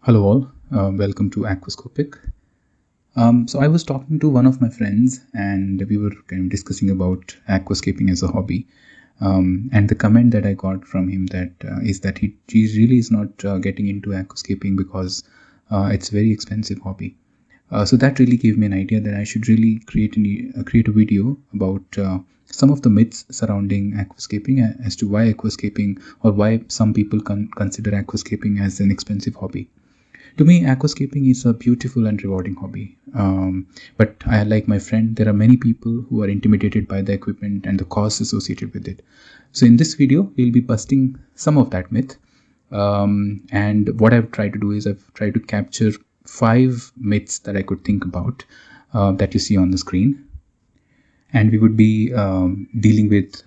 Hello all, welcome to Aquascapic. So I was talking to one of my friends and we were kind of discussing about aquascaping as a hobby. And the comment that I got from him is that he really is not getting into aquascaping because it's a very expensive hobby. So that really gave me an idea that I should really create a video about some of the myths surrounding aquascaping as to why aquascaping or why some people consider aquascaping as an expensive hobby. To me, aquascaping is a beautiful and rewarding hobby. But like my friend, there are many people who are intimidated by the equipment and the costs associated with it. So in this video, we'll be busting some of that myth. And what I've tried to do is I've tried to capture 5 myths that I could think about that you see on the screen. And we would be dealing with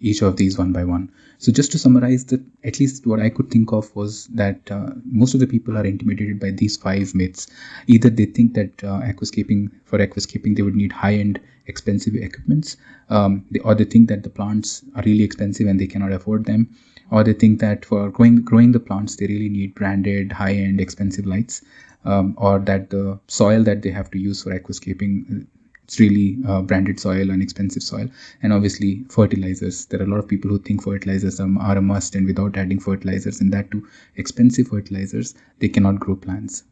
each of these one by one. So just to summarize, that at least what I could think of was that most of the people are intimidated by these 5 myths. Either they think that for aquascaping they would need high-end expensive equipments, or they think that the plants are really expensive and they cannot afford them, or they think that for growing the plants they really need branded high-end expensive lights, or that the soil that they have to use for aquascaping, it's really branded soil and expensive soil. And obviously fertilizers, there are a lot of people who think fertilizers are a must, and without adding fertilizers, and that too expensive fertilizers, they cannot grow plants.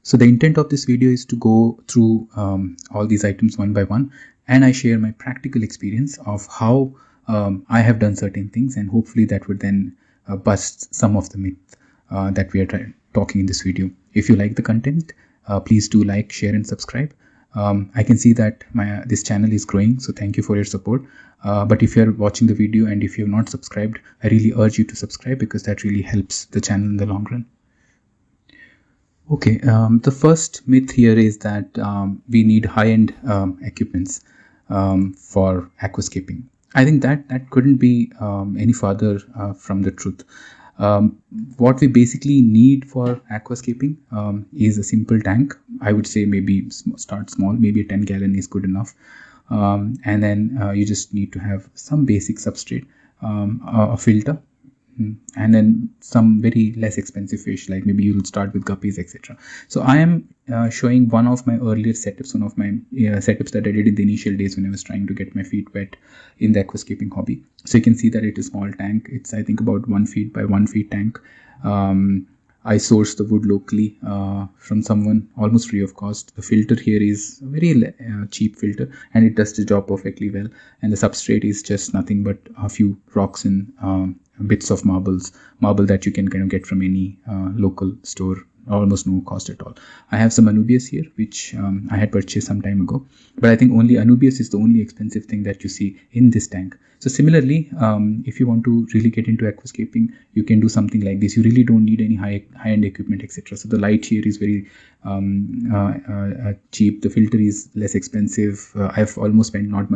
So the intent of this video is to go through all these items one by one, and I share my practical experience of how I have done certain things, and hopefully that would then bust some of the myth that we are talking in this video. If you like the content, please do like, share and subscribe. I can see that this channel is growing, so thank you for your support. But if you're watching the video and if you're not subscribed, I really urge you to subscribe because that really helps the channel in the long run. Okay, the first myth here is that we need high-end equipments for aquascaping. I think that couldn't be any farther from the truth. What we basically need for aquascaping is a simple tank. I would say maybe start small, maybe a 10 gallon is good enough. And then you just need to have some basic substrate, a filter, and then some very less expensive fish, like maybe you'll start with guppies, etc. So I am showing one of my earlier setups, one of my setups that I did in the initial days when I was trying to get my feet wet in the aquascaping hobby. So you can see that it is a small tank. It's I think about 1 feet by 1 feet tank. I sourced the wood locally from someone almost free of cost. The filter here is a very cheap filter, and it does the job perfectly well. And the substrate is just nothing but a few rocks and bits of marble that you can kind of get from any local store, almost no cost at all. I have some Anubias here, which I had purchased some time ago, but I think only Anubias is the only expensive thing that you see in this tank. So similarly, if you want to really get into aquascaping, you can do something like this. You really don't need any high-end equipment, etc. So the light here is very cheap. The filter is less expensive. I've almost spent not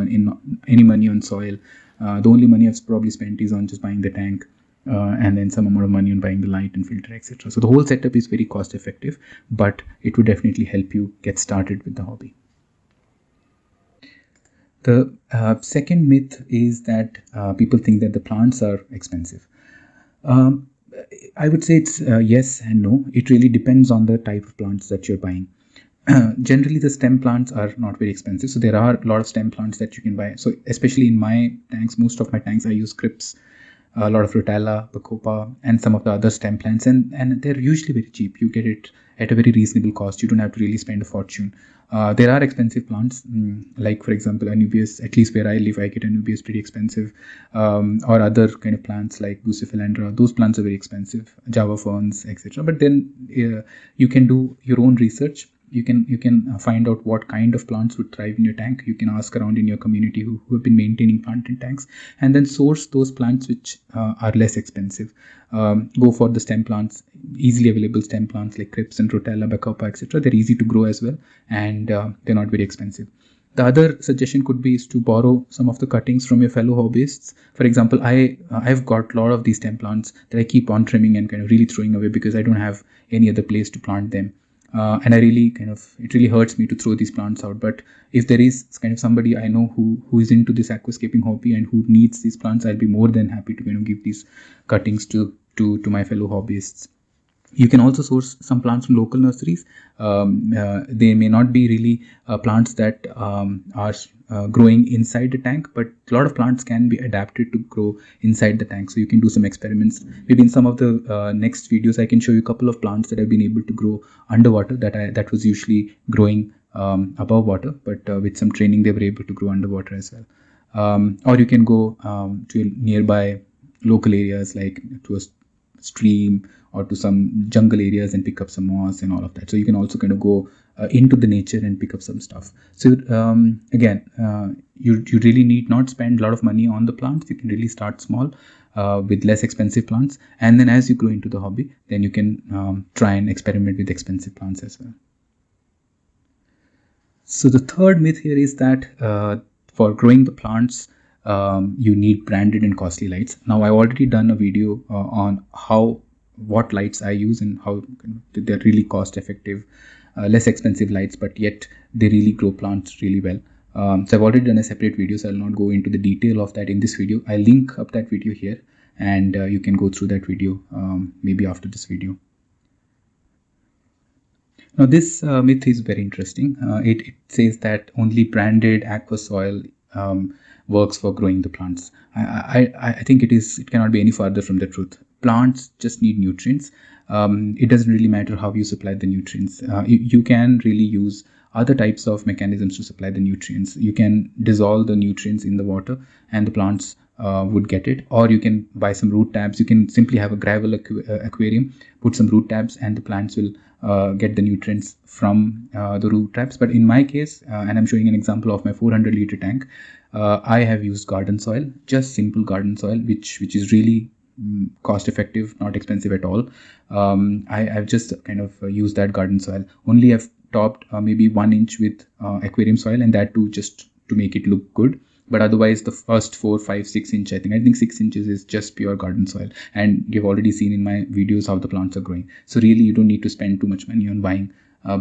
any money on soil. The only money I've probably spent is on just buying the tank, and then some amount of money on buying the light and filter, etc. So the whole setup is very cost effective, but it would definitely help you get started with the hobby. The second myth is that people think that the plants are expensive. I would say it's yes and no. It really depends on the type of plants that you're buying. Generally the stem plants are not very expensive, so there are a lot of stem plants that you can buy. So especially in my tanks, most of my tanks, I use Crips, a lot of Rotella, Bacopa, and some of the other stem plants, and they're usually very cheap. You get it at a very reasonable cost. You don't have to really spend a fortune. There are expensive plants, like for example Anubias. At least where I live, I get Anubias pretty expensive, or other kind of plants like Bucephalandra. Those plants are very expensive, Java ferns, etc. But then you can do your own research. You can find out what kind of plants would thrive in your tank. You can ask around in your community who have been maintaining planting tanks, and then source those plants which are less expensive. Go for the stem plants, easily available stem plants like Crips and Rotella, Bacopa, etc. They're easy to grow as well, and they're not very expensive. The other suggestion could be is to borrow some of the cuttings from your fellow hobbyists. For example, I've got a lot of these stem plants that I keep on trimming and kind of really throwing away because I don't have any other place to plant them. And it really hurts me to throw these plants out. But if there is kind of somebody I know who is into this aquascaping hobby and who needs these plants, I'll be more than happy to give these cuttings to my fellow hobbyists. You can also source some plants from local nurseries. They may not be really plants that are growing inside the tank, but a lot of plants can be adapted to grow inside the tank. So you can do some experiments. Maybe in some of the next videos, I can show you a couple of plants that have been able to grow underwater that was usually growing above water, but with some training, they were able to grow underwater as well. Or you can go to nearby local areas, like to a stream or to some jungle areas and pick up some moss and all of that. So you can also kind of go into the nature and pick up some stuff. So again, you really need not spend a lot of money on the plants. You can really start small with less expensive plants, and then as you grow into the hobby, then you can try and experiment with expensive plants as well. So the third myth here is that for growing the plants, you need branded and costly lights. Now, I've already done a video on what lights I use and how they're really cost effective, less expensive lights, but yet they really grow plants really well. So I've already done a separate video, so I'll not go into the detail of that in this video. I'll link up that video here, and you can go through that video maybe after this video. Now, this myth is very interesting. It says that only branded aquasoil works for growing the plants. I think it cannot be any further from the truth. Plants just need nutrients. It doesn't really matter how you supply the nutrients. You can really use other types of mechanisms to supply the nutrients. You can dissolve the nutrients in the water and the plants would get it, or you can buy some root tabs. You can simply have a gravel aquarium, put some root tabs, and the plants will get the nutrients from the root tabs. But in my case, and I'm showing an example of my 400-liter tank, I have used garden soil, just simple garden soil, which is really cost effective, not expensive at all. I've just kind of used that garden soil. Only I've topped maybe 1 inch with aquarium soil, and that too just to make it look good. But otherwise, the first 4, 5, 6 inch, I think 6 inches is just pure garden soil. And you've already seen in my videos how the plants are growing. So really, you don't need to spend too much money on buying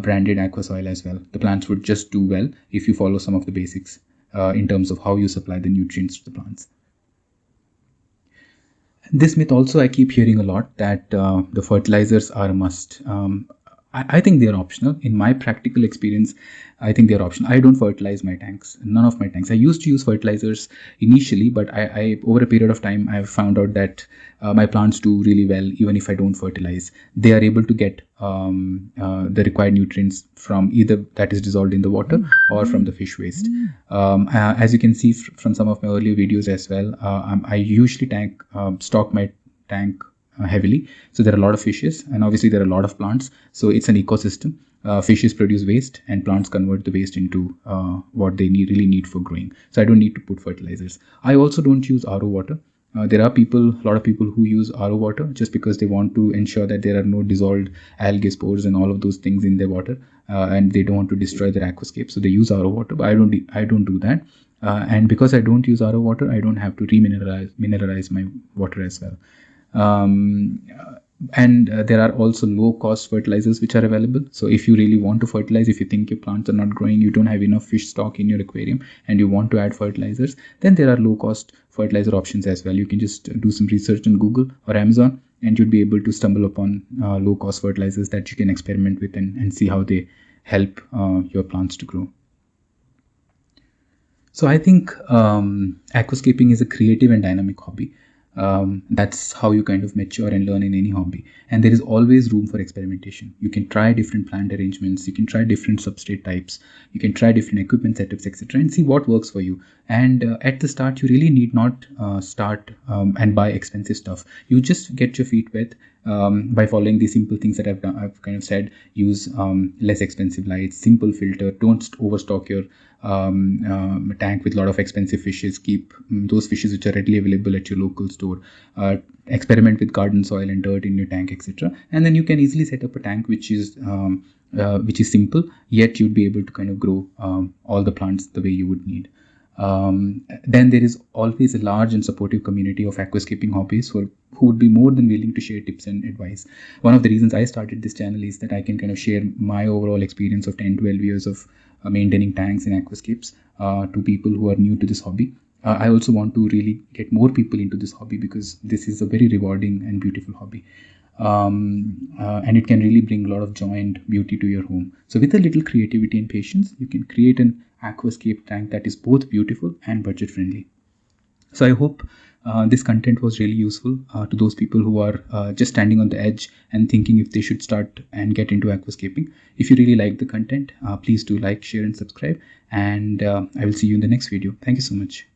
branded aqua soil as well. The plants would just do well if you follow some of the basics in terms of how you supply the nutrients to the plants. This myth also I keep hearing a lot, that the fertilizers are a must. I think they're optional. In my practical experience, I think they're optional. I don't fertilize my tanks, none of my tanks. I used to use fertilizers initially, but I over a period of time, I've found out that my plants do really well even if I don't fertilize. They are able to get the required nutrients from either that is dissolved in the water or from the fish waste. As you can see from some of my earlier videos as well, I usually stock my tank heavily. So there are a lot of fishes, and obviously there are a lot of plants. So it's an ecosystem. Fishes produce waste, and plants convert the waste into what they really need for growing. So I don't need to put fertilizers. I also don't use RO water. There are a lot of people who use RO water just because they want to ensure that there are no dissolved algae spores and all of those things in their water, and they don't want to destroy their aquascape. So they use RO water, but I don't do that. And because I don't use RO water, I don't have to mineralize my water as well. And there are also low cost fertilizers which are available. So if you really want to fertilize, if you think your plants are not growing, you don't have enough fish stock in your aquarium, and you want to add fertilizers, then there are low cost fertilizer options as well. You can just do some research on Google or Amazon, and you'd be able to stumble upon low cost fertilizers that you can experiment with and see how they help your plants to grow. So I think aquascaping is a creative and dynamic hobby. That's how you kind of mature and learn in any hobby. And there is always room for experimentation. You can try different plant arrangements, you can try different substrate types, you can try different equipment setups, etc., and see what works for you. And at the start, you really need not start and buy expensive stuff. You just get your feet wet by following the simple things that I've kind of said. Use less expensive lights, simple filter, don't overstock your tank with a lot of expensive fishes. Keep those fishes which are readily available at your local store. Experiment with garden soil and dirt in your tank, etc., and then you can easily set up a tank which is simple, yet you'd be able to kind of grow all the plants the way you would need. Then there is always a large and supportive community of aquascaping hobbyists who would be more than willing to share tips and advice. One of the reasons I started this channel is that I can kind of share my overall experience of 10-12 years of maintaining tanks and aquascapes to people who are new to this hobby. I also want to really get more people into this hobby because this is a very rewarding and beautiful hobby. and it can really bring a lot of joy and beauty to your home. So with a little creativity and patience, you can create an aquascape tank that is both beautiful and budget friendly. So I hope this content was really useful to those people who are just standing on the edge and thinking if they should start and get into aquascaping. If you really like the content, please do like, share and subscribe, and I will see you in the next video. Thank you so much.